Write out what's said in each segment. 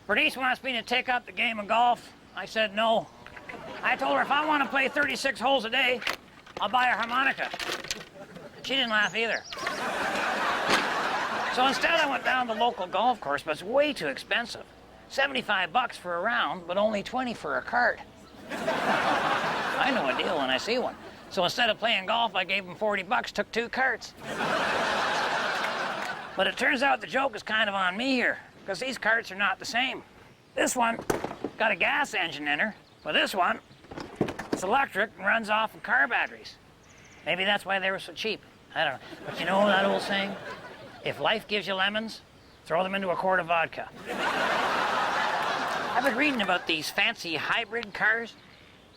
Bernice wants me to take up the game of golf. I said no. I told her if I want to play 36 holes a day, I'll buy a harmonica. She didn't laugh either. So instead I went down to the local golf course, but it's way too expensive. $75 for a round, but only 20 for a cart. I know a deal when I see one. So instead of playing golf, I gave him $40, took 2 carts. But it turns out the joke is kind of on me here, because these carts are not the same. This one got a gas engine in her, but this one, it's electric and runs off of car batteries. Maybe that's why they were so cheap. I don't know. But you know that old saying? If life gives you lemons, throw them into a quart of vodka. I've been reading about these fancy hybrid cars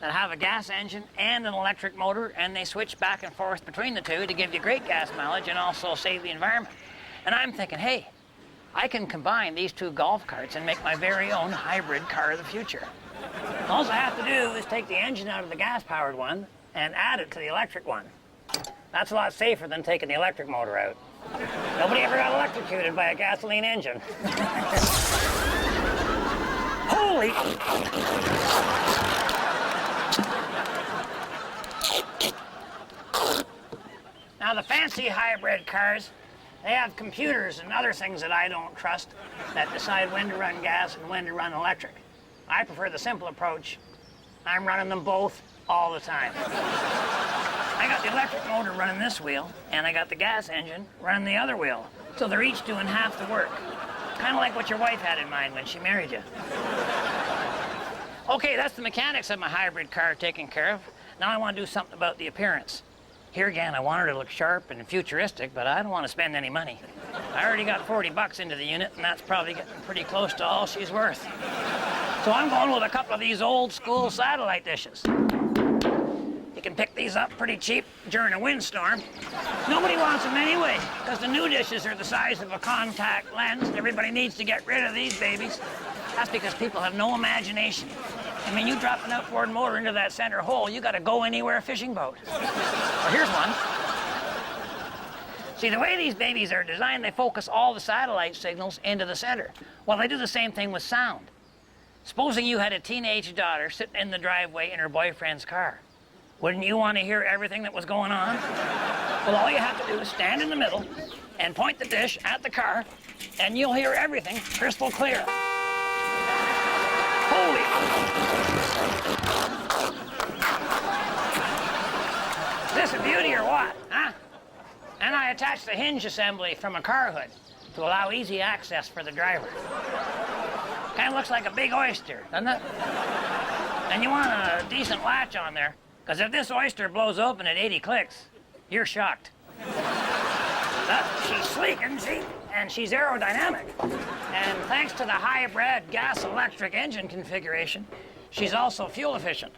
that have a gas engine and an electric motor, and they switch back and forth between the two to give you great gas mileage and also save the environment. And I'm thinking, hey, I can combine these 2 golf carts and make my very own hybrid car of the future. All I have to do is take the engine out of the gas-powered one and add it to the electric one. That's a lot safer than taking the electric motor out. Nobody ever got electrocuted by a gasoline engine. Holy! Now the fancy hybrid cars, they have computers and other things that I don't trust that decide when to run gas and when to run electric. I prefer the simple approach. I'm running them both all the time. I got the electric motor running this wheel, and I got the gas engine running the other wheel. So they're each doing half the work. Kind of like what your wife had in mind when she married you. Okay, that's the mechanics of my hybrid car taken care of. Now I want to do something about the appearance. Here again, I want her to look sharp and futuristic, but I don't want to spend any money. I already got $40 into the unit, and that's probably getting pretty close to all she's worth. So I'm going with a couple of these old school satellite dishes. You can pick these up pretty cheap during a windstorm. Nobody wants them anyway, because the new dishes are the size of a contact lens, and everybody needs to get rid of these babies. That's because people have no imagination. I mean, you drop an outboard motor into that center hole, you gotta go anywhere fishing boat. Well, here's one. See, the way these babies are designed, they focus all the satellite signals into the center. Well, they do the same thing with sound. Supposing you had a teenage daughter sitting in the driveway in her boyfriend's car. Wouldn't you want to hear everything that was going on? Well, all you have to do is stand in the middle and point the dish at the car, and you'll hear everything crystal clear. Holy! Is this a beauty or what, huh? And I attached the hinge assembly from a car hood to allow easy access for the driver. Kind of looks like a big oyster, doesn't it? And you want a decent latch on there, because if this oyster blows open at 80 clicks, you're shocked. But she's sleek, isn't she? And she's aerodynamic. And thanks to the hybrid gas-electric engine configuration, she's also fuel efficient.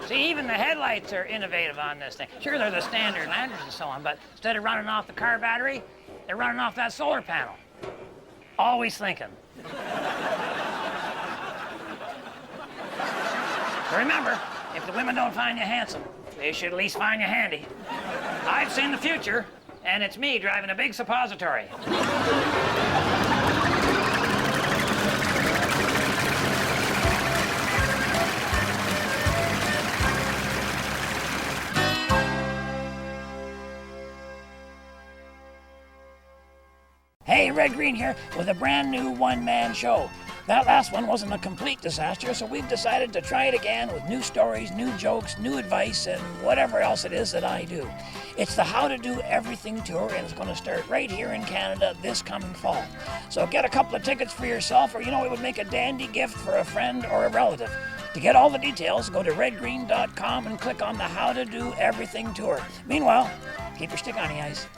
See, even the headlights are innovative on this thing. Sure, they're the standard lanterns and so on, but instead of running off the car battery, they're running off that solar panel. Always thinking. So remember, if the women don't find you handsome, they should at least find you handy. I've seen the future, and it's me driving a big suppository. Hey, Red Green here with a brand new one-man show. That last one wasn't a complete disaster, so we've decided to try it again with new stories, new jokes, new advice, and whatever else it is that I do. It's the How to Do Everything tour, and it's going to start right here in Canada this coming fall. So get a couple of tickets for yourself, or it would make a dandy gift for a friend or a relative. To get all the details, go to redgreen.com and click on the How to Do Everything tour. Meanwhile, keep your stick on the ice.